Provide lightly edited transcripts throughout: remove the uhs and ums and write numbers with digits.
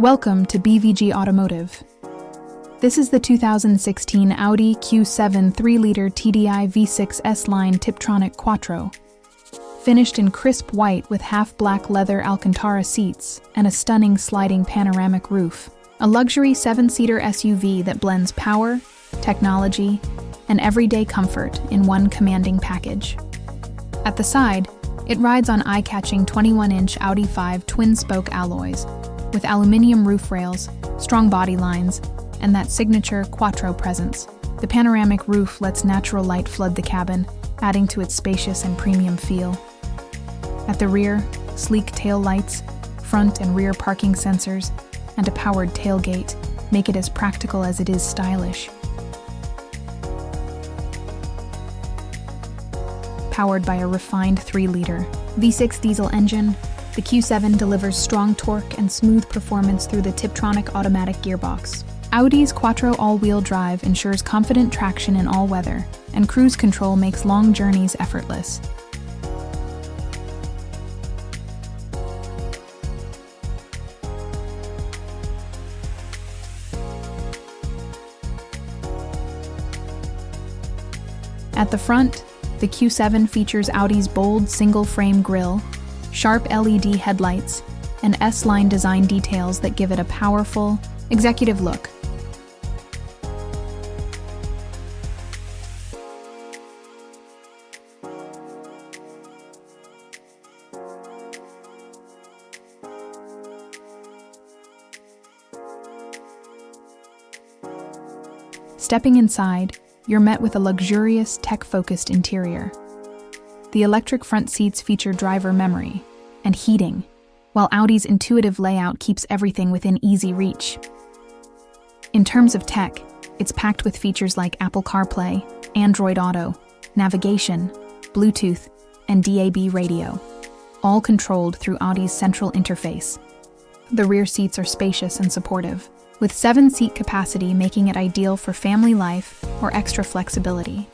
Welcome to BVG Automotive. This is the 2016 Audi Q7 3-liter TDI V6 S line Tiptronic Quattro. Finished in crisp white with half black leather-Alcantara seats and a stunning sliding panoramic roof. A luxury 7-seater SUV that blends power, technology, and everyday comfort in one commanding package. At the side, it rides on eye-catching 21-inch Audi 5 twin-spoke alloys, with aluminum roof rails, strong body lines, and that signature quattro presence. The panoramic roof lets natural light flood the cabin, adding to its spacious and premium feel. At the rear, sleek tail lights, front and rear parking sensors, and a powered tailgate make it as practical as it is stylish. Powered by a refined 3-liter V6 diesel engine, the Q7 delivers strong torque and smooth performance through the Tiptronic automatic gearbox. Audi's Quattro all-wheel drive ensures confident traction in all weather, and cruise control makes long journeys effortless. At the front, the Q7 features Audi's bold single-frame grille, sharp LED headlights, and S-line design details that give it a powerful, executive look. Stepping inside, you're met with a luxurious, tech-focused interior. The electric front seats feature driver memory and heating, while Audi's intuitive layout keeps everything within easy reach. In terms of tech, it's packed with features like Apple CarPlay, Android Auto, navigation, Bluetooth, and DAB radio, all controlled through Audi's central interface. The rear seats are spacious and supportive, with 7-seat capacity making it ideal for family life or extra flexibility.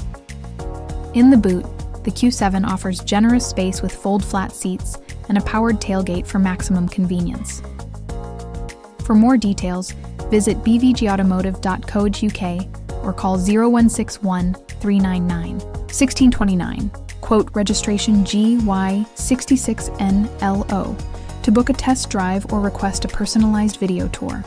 In the boot, the Q7 offers generous space with fold-flat seats and a powered tailgate for maximum convenience. For more details, visit bvgautomotive.co.uk or call 0161 399 1629, quote registration GY66NLO, to book a test drive or request a personalized video tour.